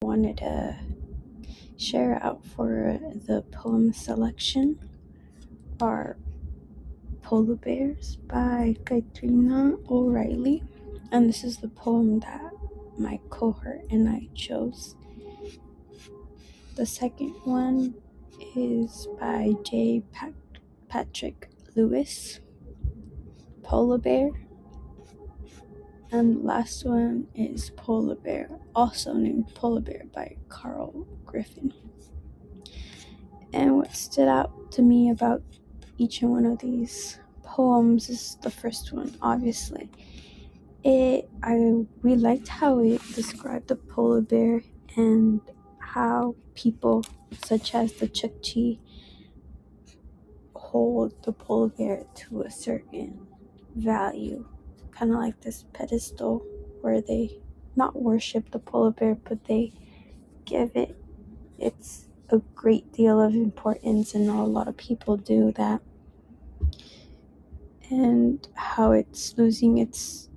Wanted to share out for the poem selection are Polar Bears by Katrina O'Reilly, and this is the poem that my cohort and I chose. The second one is by Patrick Lewis, Polar Bear, and the last one is Polar Bear, also named Polar Bear by Carl Griffin. And what stood out to me about each and one of these poems is the first one, obviously. We liked how it described the polar bear and how people such as the Chukchi hold the polar bear to a certain value, kind of like this pedestal where they not worship the polar bear, but they give it's a great deal of importance, and a lot of people do that. And how it's losing its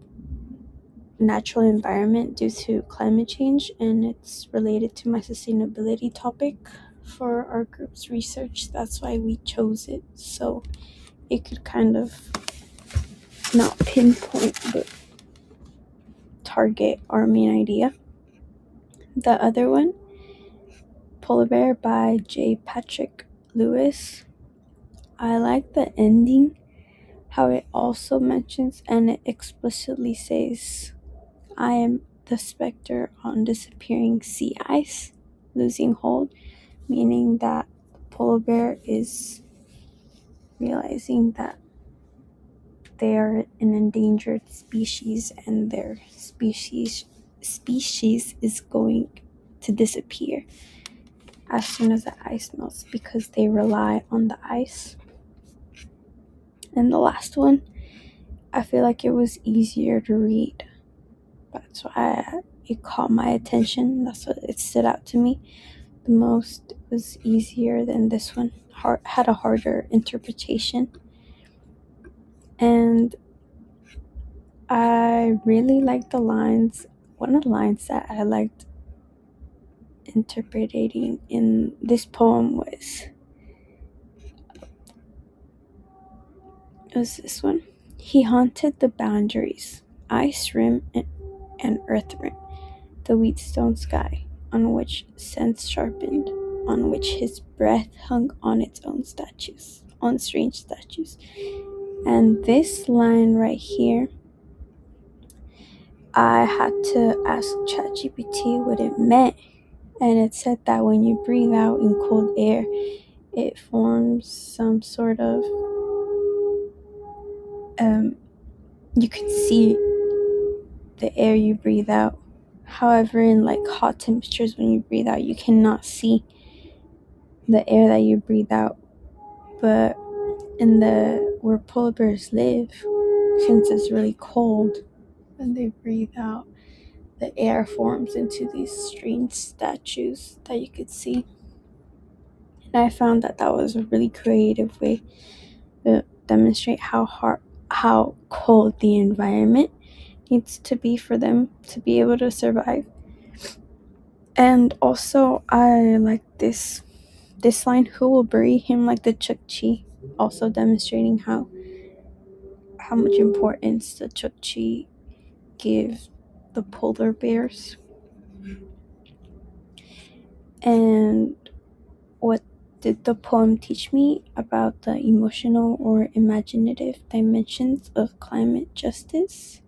natural environment due to climate change, and it's related to my sustainability topic for our group's research. That's why we chose it, so it could kind of not pinpoint but target our main idea. The other one, Polar Bear by Patrick Lewis, I like the ending, how it also mentions and it explicitly says, I am the specter on disappearing sea ice, losing hold, meaning that the polar bear is realizing that they are an endangered species and their species is going to disappear as soon as the ice melts because they rely on the ice. And the last one, I feel like it was easier to read. That's why it caught my attention. That's what it stood out to me the most. It was easier than this one. Had a harder interpretation. And I really liked the lines. One of the lines that I liked interpreting in this poem was this one. He haunted the boundaries, ice rim and earth rim, the wheatstone sky, on which sense sharpened, on which his breath hung on its own statues, on strange statues. And this line right here, I had to ask ChatGPT what it meant, and it said that when you breathe out in cold air, it forms some sort of you can see the air you breathe out. However, in like hot temperatures, when you breathe out, you cannot see the air that you breathe out. But in the where polar bears live, since it's really cold, when they breathe out, the air forms into these strange statues that you could see. And I found that was a really creative way to demonstrate how cold the environment needs to be for them to be able to survive. And also, I like this line, who will bury him like the Chukchi, also demonstrating how much importance the Chukchi give the polar bears. And what did the poem teach me about the emotional or imaginative dimensions of climate justice?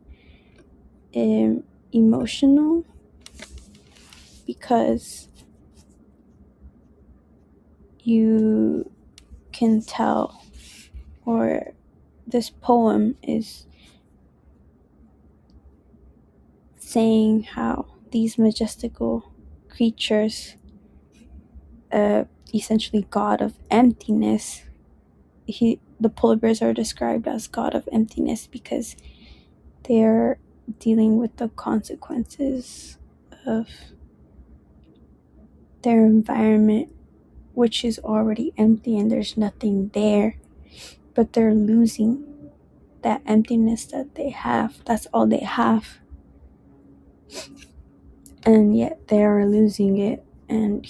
Emotional, because you can tell, or this poem is saying how these majestical creatures, essentially god of emptiness, the polar bears are described as god of emptiness because they're dealing with the consequences of their environment, which is already empty and there's nothing there, but they're losing that emptiness that they have. That's all they have. and yet they are losing it, and